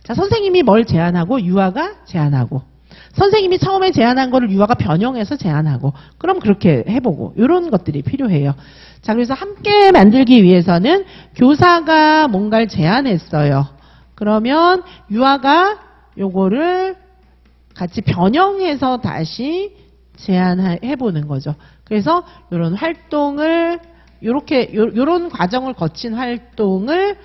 자, 선생님이 뭘 제안하고 유아가 제안하고 선생님이 처음에 제안한 거를 유아가 변형해서 제안하고 그럼 그렇게 해보고 이런 것들이 필요해요. 자, 그래서 함께 만들기 위해서는 교사가 뭔가를 제안했어요. 그러면 유아가 요거를 같이 변형해서 다시 제안해보는 거죠. 그래서 이런 활동을 요런 과정을 거친 활동을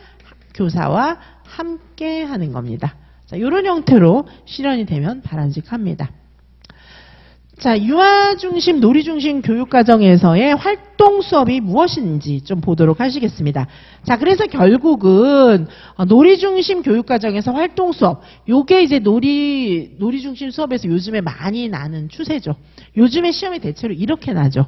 교사와 함께 하는 겁니다. 자, 이런 형태로 실현이 되면 바람직합니다. 자, 유아 중심, 놀이 중심 교육과정에서의 활동 수업이 무엇인지 좀 보도록 하시겠습니다. 자, 그래서 결국은 놀이 중심 교육과정에서 활동 수업, 요게 이제 놀이 중심 수업에서 요즘에 많이 나는 추세죠. 요즘에 시험이 대체로 이렇게 나죠.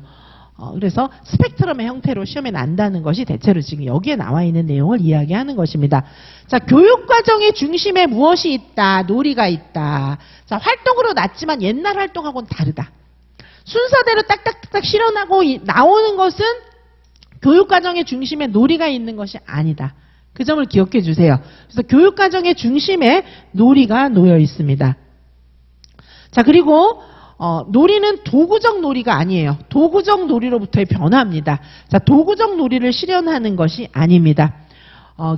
그래서 스펙트럼의 형태로 시험에 난다는 것이 대체로 지금 여기에 나와 있는 내용을 이야기하는 것입니다. 자, 교육과정의 중심에 무엇이 있다? 놀이가 있다. 자, 활동으로 났지만 옛날 활동하고는 다르다. 순서대로 딱딱딱 실현하고 나오는 것은 교육과정의 중심에 놀이가 있는 것이 아니다. 그 점을 기억해 주세요. 그래서 교육과정의 중심에 놀이가 놓여 있습니다. 자, 그리고 놀이는 도구적 놀이가 아니에요. 도구적 놀이로부터의 변화입니다. 자, 도구적 놀이를 실현하는 것이 아닙니다.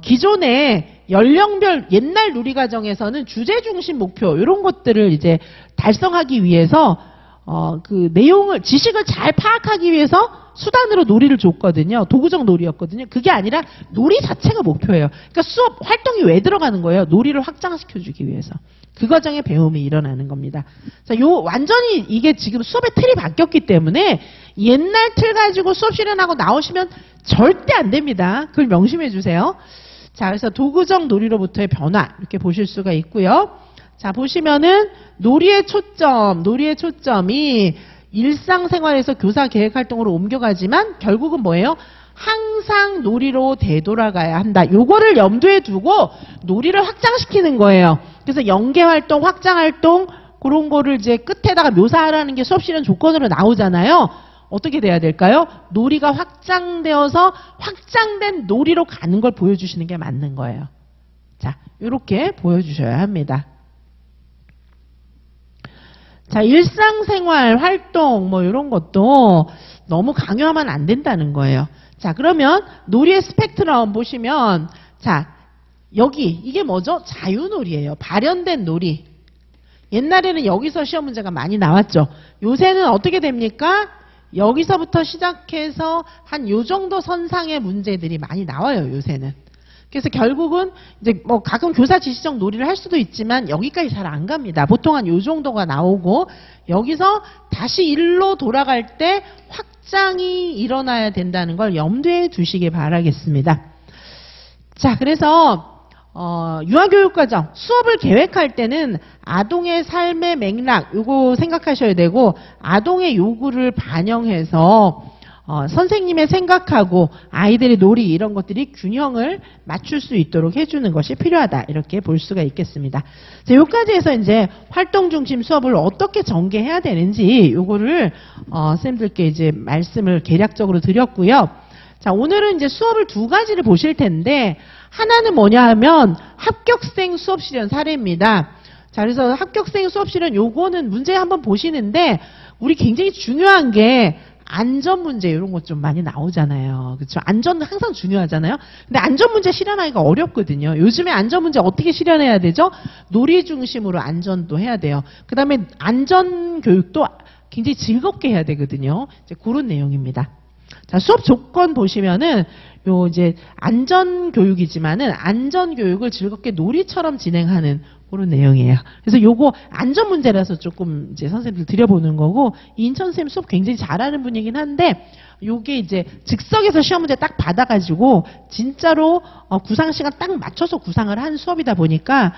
기존의 연령별 옛날 놀이과정에서는 주제 중심 목표 이런 것들을 이제 달성하기 위해서 그 내용을 지식을 잘 파악하기 위해서 수단으로 놀이를 줬거든요. 도구적 놀이였거든요. 그게 아니라 놀이 자체가 목표예요. 그러니까 수업 활동이 왜 들어가는 거예요? 놀이를 확장시켜주기 위해서. 그 과정에 배움이 일어나는 겁니다. 자, 완전히 이게 지금 수업의 틀이 바뀌었기 때문에 옛날 틀 가지고 수업 실현하고 나오시면 절대 안 됩니다. 그걸 명심해 주세요. 자, 그래서 도구적 놀이로부터의 변화 이렇게 보실 수가 있고요. 자, 보시면은 놀이의 초점이 일상생활에서 교사 계획 활동으로 옮겨가지만 결국은 뭐예요? 항상 놀이로 되돌아가야 한다. 요거를 염두에 두고 놀이를 확장시키는 거예요. 그래서 연계활동, 확장활동 그런 거를 이제 끝에다가 묘사하라는 게 수업 실현 조건으로 나오잖아요. 어떻게 돼야 될까요? 놀이가 확장되어서 확장된 놀이로 가는 걸 보여주시는 게 맞는 거예요. 자, 이렇게 보여주셔야 합니다. 자, 일상생활 활동 뭐 이런 것도 너무 강요하면 안 된다는 거예요. 자, 그러면 놀이의 스펙트럼 보시면 자, 여기 이게 뭐죠? 자유놀이예요. 발현된 놀이. 옛날에는 여기서 시험 문제가 많이 나왔죠. 요새는 어떻게 됩니까? 여기서부터 시작해서 한 요 정도 선상의 문제들이 많이 나와요, 요새는. 그래서 결국은 이제 뭐 가끔 교사 지시적 놀이를 할 수도 있지만 여기까지 잘 안 갑니다. 보통 한 요 정도가 나오고 여기서 다시 일로 돌아갈 때 확장이 일어나야 된다는 걸 염두에 두시기 바라겠습니다. 자, 그래서 유아교육과정 수업을 계획할 때는 아동의 삶의 맥락 요거 생각하셔야 되고 아동의 요구를 반영해서 선생님의 생각하고 아이들의 놀이 이런 것들이 균형을 맞출 수 있도록 해주는 것이 필요하다 이렇게 볼 수가 있겠습니다. 자, 여기까지 해서 이제 활동 중심 수업을 어떻게 전개해야 되는지 요거를 쌤들께 이제 말씀을 개략적으로 드렸고요. 자, 오늘은 이제 수업을 두 가지를 보실 텐데 하나는 뭐냐 하면 합격생 수업 실현 사례입니다. 자, 그래서 합격생 수업 실현 요거는 문제 한번 보시는데 우리 굉장히 중요한 게 안전 문제 이런 것 좀 많이 나오잖아요. 그렇죠? 안전은 항상 중요하잖아요. 근데 안전 문제 실현하기가 어렵거든요. 요즘에 안전 문제 어떻게 실현해야 되죠? 놀이 중심으로 안전도 해야 돼요. 그다음에 안전 교육도 굉장히 즐겁게 해야 되거든요. 이제 그런 내용입니다. 자, 수업 조건 보시면은 요 이제 안전 교육이지만은 안전 교육을 즐겁게 놀이처럼 진행하는 그런 내용이에요. 그래서 요거 안전 문제라서 조금 이제 선생님들 드려보는 거고, 인천 선생님 수업 굉장히 잘하는 분이긴 한데, 요게 이제 즉석에서 시험 문제 딱 받아가지고 진짜로 구상 시간 딱 맞춰서 구상을 한 수업이다 보니까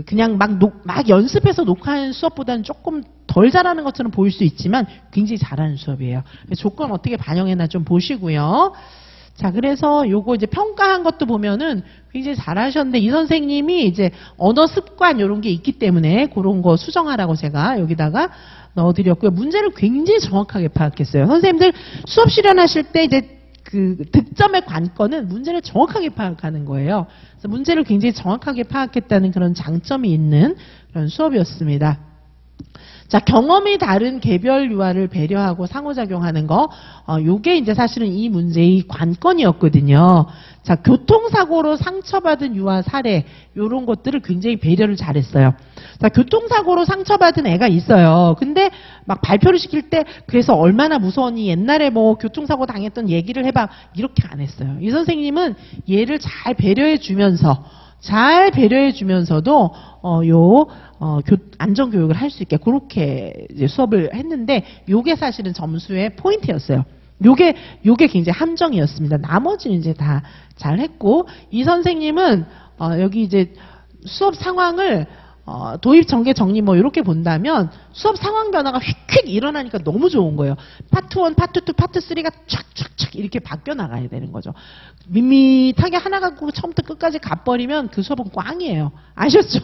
그냥 막 연습해서 녹화한 수업보다는 조금 덜 잘하는 것처럼 보일 수 있지만 굉장히 잘하는 수업이에요. 조건 어떻게 반영했나 좀 보시고요. 자, 그래서 요거 이제 평가한 것도 보면은 굉장히 잘하셨는데, 이 선생님이 이제 언어 습관 요런 게 있기 때문에 그런 거 수정하라고 제가 여기다가 넣어드렸고요. 문제를 굉장히 정확하게 파악했어요. 선생님들 수업 실현하실 때 이제 그 득점의 관건은 문제를 정확하게 파악하는 거예요. 그래서 문제를 굉장히 정확하게 파악했다는 그런 장점이 있는 그런 수업이었습니다. 자, 경험이 다른 개별 유아를 배려하고 상호작용하는 거, 요게 이제 사실은 이 문제의 관건이었거든요. 자, 교통사고로 상처받은 유아 사례, 요런 것들을 굉장히 배려를 잘했어요. 자, 교통사고로 상처받은 애가 있어요. 근데 막 발표를 시킬 때 그래서 얼마나 무서웠니, 옛날에 뭐 교통사고 당했던 얘기를 해봐, 이렇게 안 했어요. 이 선생님은 얘를 잘 배려해 주면서도 안전교육을 할 수 있게 그렇게 이제 수업을 했는데, 요게 사실은 점수의 포인트였어요. 요게 굉장히 함정이었습니다. 나머지는 이제 다 잘했고, 이 선생님은 여기 이제 수업 상황을 도입, 전개, 정리 뭐 이렇게 본다면 수업 상황 변화가 휙휙 일어나니까 너무 좋은 거예요. 파트 1, 파트 2, 파트 3가 촥촥촥 이렇게 바뀌어 나가야 되는 거죠. 밋밋하게 하나 갖고 처음부터 끝까지 가버리면 그 수업은 꽝이에요. 아셨죠?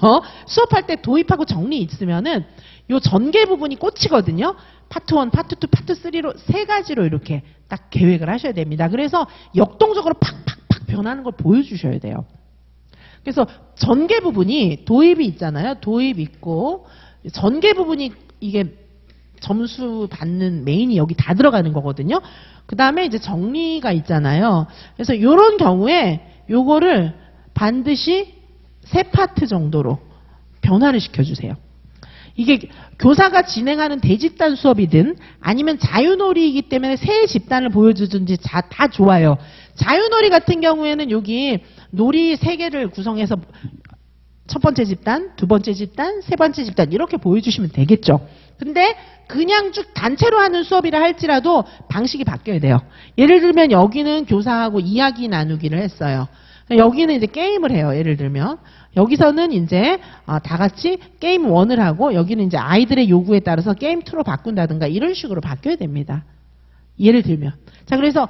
수업할 때 도입하고 정리 있으면은 요 전개 부분이 꽂히거든요. 파트 1, 파트 2, 파트 3로 세 가지로 이렇게 딱 계획을 하셔야 됩니다. 그래서 역동적으로 팍팍팍 변하는 걸 보여주셔야 돼요. 그래서 전개 부분이 도입이 있잖아요. 도입 있고 전개 부분이 이게 점수 받는 메인이 여기 다 들어가는 거거든요. 그 다음에 이제 정리가 있잖아요. 그래서 이런 경우에 요거를 반드시 3파트 정도로 변화를 시켜주세요. 이게 교사가 진행하는 대집단 수업이든 아니면 자유놀이이기 때문에 새 집단을 보여주든지 다 좋아요. 자유놀이 같은 경우에는 여기 놀이 3개를 구성해서 첫 번째 집단, 두 번째 집단, 세 번째 집단 이렇게 보여주시면 되겠죠. 근데 그냥 쭉 단체로 하는 수업이라 할지라도 방식이 바뀌어야 돼요. 예를 들면 여기는 교사하고 이야기 나누기를 했어요. 여기는 이제 게임을 해요. 예를 들면 여기서는 이제 다 같이 게임 1을 하고, 여기는 이제 아이들의 요구에 따라서 게임 2로 바꾼다든가 이런 식으로 바뀌어야 됩니다. 예를 들면. 자, 그래서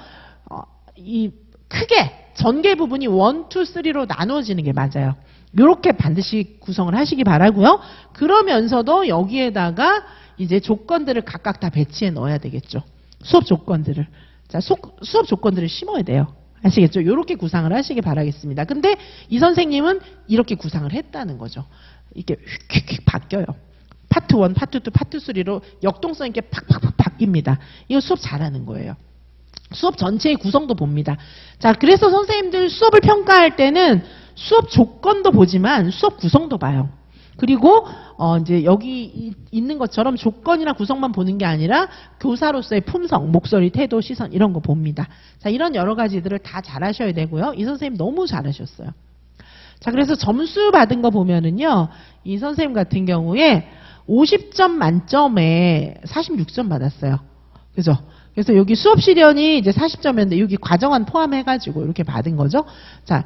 이 크게 전개 부분이 1, 2, 3로 나누어지는 게 맞아요. 이렇게 반드시 구성을 하시기 바라고요. 그러면서도 여기에다가 이제 조건들을 각각 다 배치해 넣어야 되겠죠. 수업 조건들을. 자, 수업 조건들을 심어야 돼요. 아시겠죠? 이렇게 구상을 하시기 바라겠습니다. 근데 이 선생님은 이렇게 구상을 했다는 거죠. 이게 휙휙 바뀌어요. 파트 1, 파트 2, 파트 3로 역동성 있게 팍팍팍 바뀝니다. 이거 수업 잘하는 거예요. 수업 전체의 구성도 봅니다. 자, 그래서 선생님들 수업을 평가할 때는 수업 조건도 보지만 수업 구성도 봐요. 그리고 이제 여기 있는 것처럼 조건이나 구성만 보는 게 아니라 교사로서의 품성, 목소리, 태도, 시선 이런 거 봅니다. 자, 이런 여러 가지들을 다 잘하셔야 되고요. 이 선생님 너무 잘하셨어요. 자, 그래서 점수 받은 거 보면은요, 이 선생님 같은 경우에 50점 만점에 46점 받았어요. 그죠? 그래서 여기 수업 실현이 이제 40점이었는데 여기 과정안 포함해가지고 이렇게 받은 거죠. 자,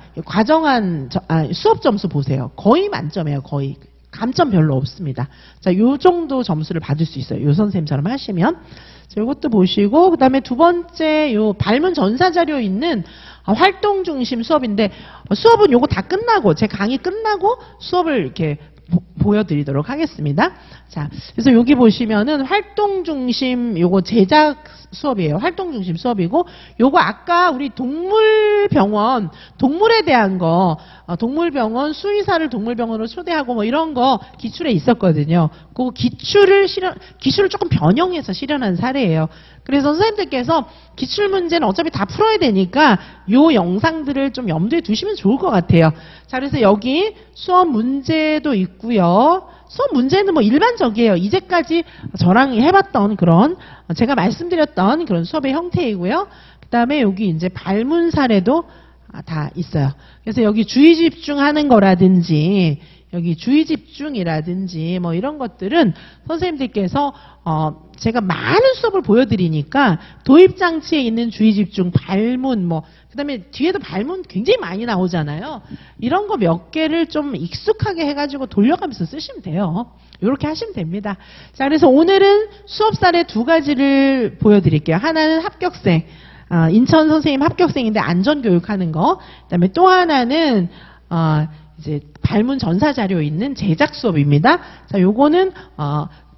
수업 점수 보세요. 거의 만점이에요. 거의. 감점 별로 없습니다. 자, 요 정도 점수를 받을 수 있어요. 요 선생님처럼 하시면. 자, 요것도 보시고, 그 다음에 두 번째, 요 발문 전사 자료 있는 활동 중심 수업인데, 수업은 요거 다 끝나고, 제 강의 끝나고 수업을 이렇게 보여드리도록 하겠습니다. 자, 그래서 여기 보시면은 활동 중심 요거 제작 수업이에요. 활동 중심 수업이고, 요거 아까 우리 동물병원, 동물에 대한 거, 동물병원 수의사를 동물병원으로 초대하고 뭐 이런 거 기출에 있었거든요. 그 기출을 조금 변형해서 실현한 사례예요. 그래서 선생님들께서 기출 문제는 어차피 다 풀어야 되니까 요 영상들을 좀 염두에 두시면 좋을 것 같아요. 자, 그래서 여기 수업 문제도 있고요. 수업 문제는 뭐 일반적이에요. 이제까지 저랑 해봤던 그런, 제가 말씀드렸던 그런 수업의 형태이고요. 그 다음에 여기 이제 발문 사례도 다 있어요. 그래서 여기 주의 집중하는 거라든지 여기 주의 집중이라든지 뭐 이런 것들은 선생님들께서 제가 많은 수업을 보여드리니까 도입 장치에 있는 주의 집중, 발문 뭐 그다음에 뒤에도 발문 굉장히 많이 나오잖아요. 이런 거 몇 개를 좀 익숙하게 해가지고 돌려가면서 쓰시면 돼요. 이렇게 하시면 됩니다. 자, 그래서 오늘은 수업 사례 2가지를 보여드릴게요. 하나는 합격생, 인천 선생님 합격생인데 안전교육하는 거. 그다음에 또 하나는 이제 발문 전사 자료 있는 제작 수업입니다. 자, 요거는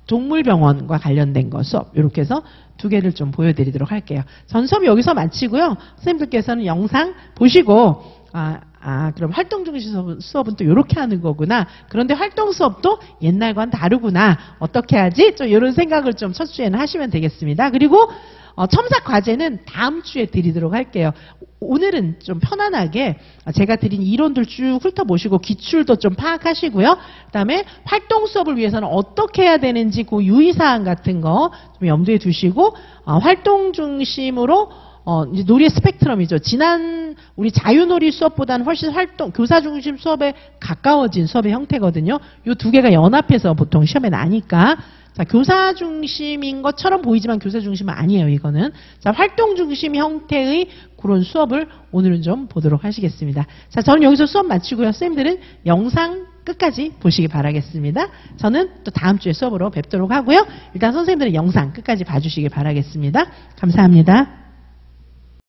동물병원과 관련된 거 수업 이렇게 해서 2개를 좀 보여드리도록 할게요. 전 수업 여기서 마치고요. 선생님들께서는 영상 보시고 그럼 활동 중심 수업은 또 이렇게 하는 거구나. 그런데 활동 수업도 옛날과는 다르구나. 어떻게 하지? 좀 이런 생각을 좀 첫 주에는 하시면 되겠습니다. 그리고 첨삭 과제는 다음 주에 드리도록 할게요. 오늘은 좀 편안하게 제가 드린 이론들 쭉 훑어보시고 기출도 좀 파악하시고요. 그다음에 활동 수업을 위해서는 어떻게 해야 되는지 그 유의사항 같은 거 좀 염두에 두시고 활동 중심으로 이제 놀이의 스펙트럼이죠. 지난 우리 자유놀이 수업보다는 훨씬 교사 중심 수업에 가까워진 수업의 형태거든요. 이 2개가 연합해서 보통 시험에 나니까. 자, 교사 중심인 것처럼 보이지만 교사 중심은 아니에요, 이거는. 자, 활동 중심 형태의 그런 수업을 오늘은 좀 보도록 하시겠습니다. 자, 저는 여기서 수업 마치고요. 선생님들은 영상 끝까지 보시기 바라겠습니다. 저는 또 다음 주에 수업으로 뵙도록 하고요. 일단 선생님들은 영상 끝까지 봐주시기 바라겠습니다. 감사합니다.